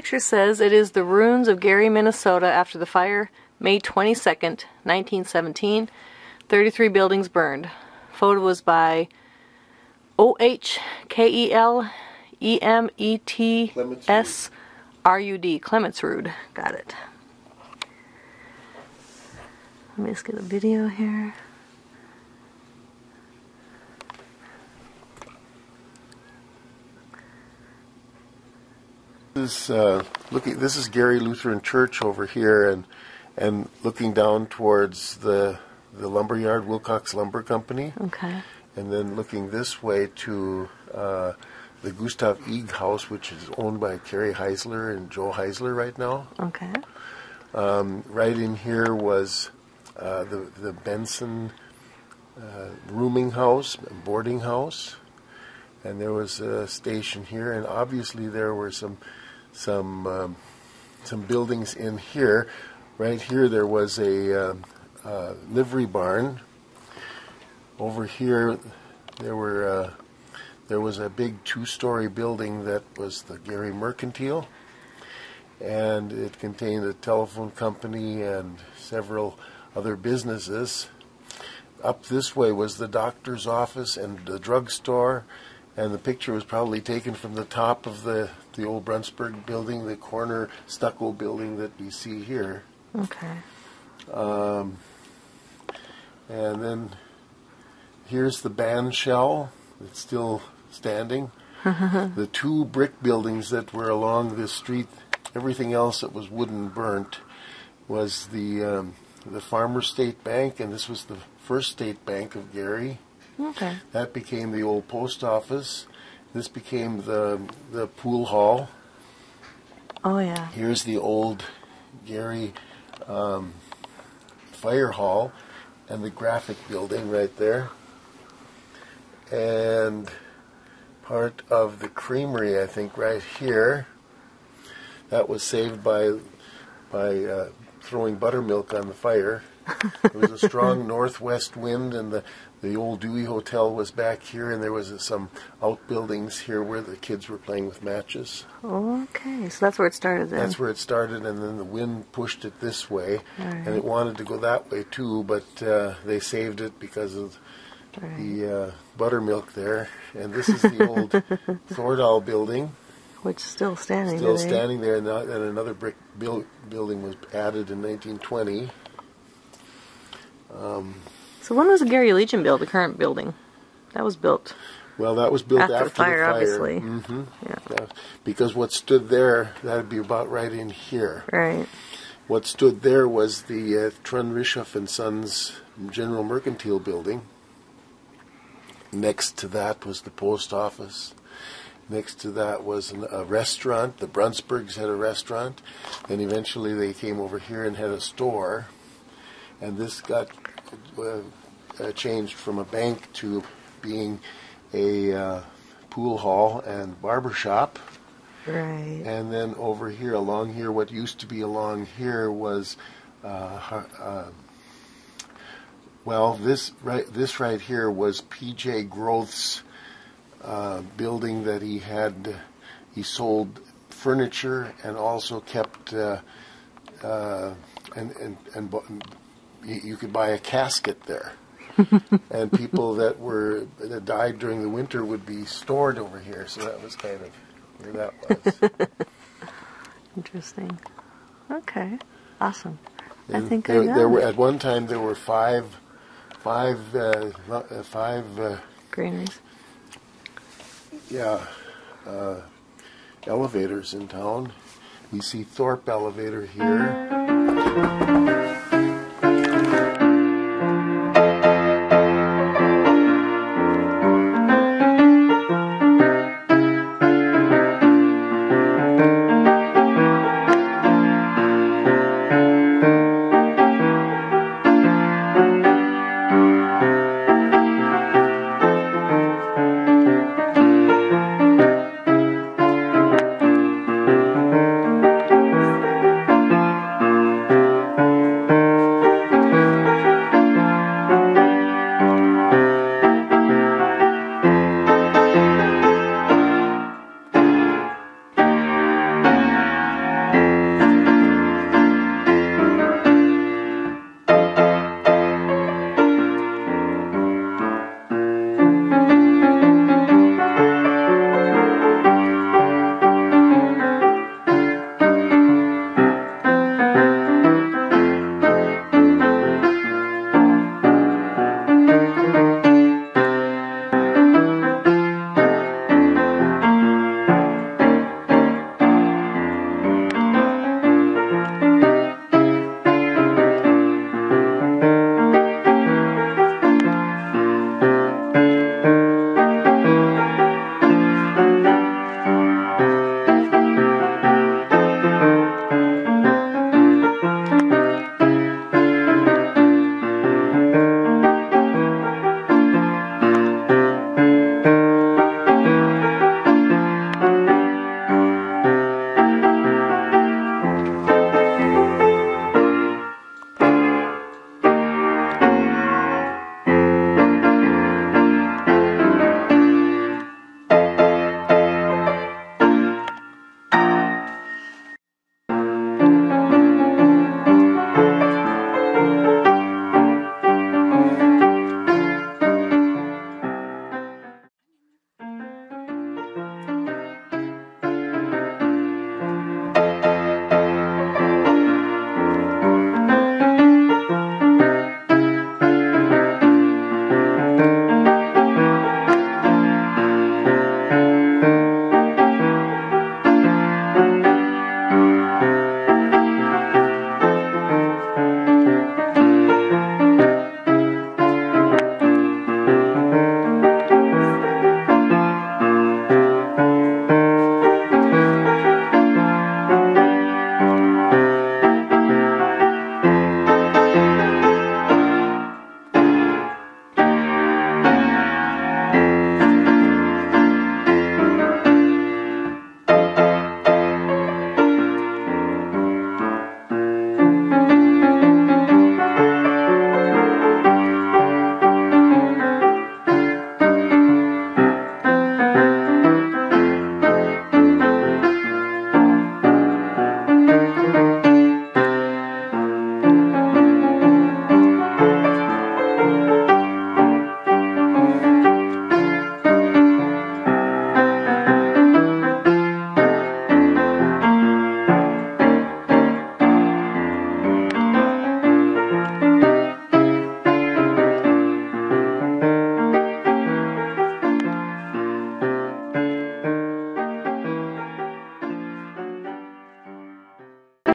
picture says it is the ruins of Gary, Minnesota after the fire, May 22nd, 1917. 33 buildings burned. Photo was by OHKELEMETSRUD. Clemetsrud. Got it. Let me just get a video here. This is Gary Lutheran Church over here, and looking down towards the lumberyard, Wilcox Lumber Company. Okay. And then looking this way to the Gustav Eeg House, which is owned by Karie Heisler and Joe Heisler right now. Okay. Right in here was the Benson rooming house, boarding house, and there was a station here, and obviously there were some buildings in here. Right here there was a livery barn. Over here there was a big two-story building that was the Gary Mercantile, and it contained a telephone company and several other businesses. Up this way was the doctor's office and the drugstore, and the picture was probably taken from the top of the old Brunsburg building, the corner stucco building that we see here. Okay. And then here's the band shell. It's still standing. The two brick buildings that were along this street, everything else that was wooden burnt, was the Farmer State Bank, and this was the first state bank of Gary. Okay. That became the old post office. This became the pool hall. Oh yeah. Here's the old Gary fire hall and the graphic building right there. And part of the creamery, I think, right here. That was saved by throwing buttermilk on the fire. There was a strong northwest wind, and the old Dewey Hotel was back here, and there was some outbuildings here where the kids were playing with matches. Okay, so that's where it started then. That's where it started, and then the wind pushed it this way, right. And it wanted to go that way too, but they saved it because of the buttermilk there. And this is the old Thordal building. Which is still standing Still today. standing there, and another brick building was added in 1920. So when was the Gary Legion built, the current building? That was built. Well, that was built after the fire. Obviously. Mm-hmm. Yeah. Because what stood there, that would be about right in here. Right. What stood there was the Trun Rishoff and Sons General Mercantile building. Next to that was the post office. Next to that was a restaurant. The Brunsbergs had a restaurant. Then eventually they came over here and had a store. And this got changed from a bank to being a pool hall and barber shop. Right. And then over here, along here, what used to be along here was, this right here was P.J. Groth's building that he had. He sold furniture and also kept you could buy a casket there. And people that died during the winter would be stored over here. So that was kind of where that was. Interesting. Okay. Awesome. And I think there were at one time there were five granaries. Yeah, elevators in town. We see Thorpe elevator here.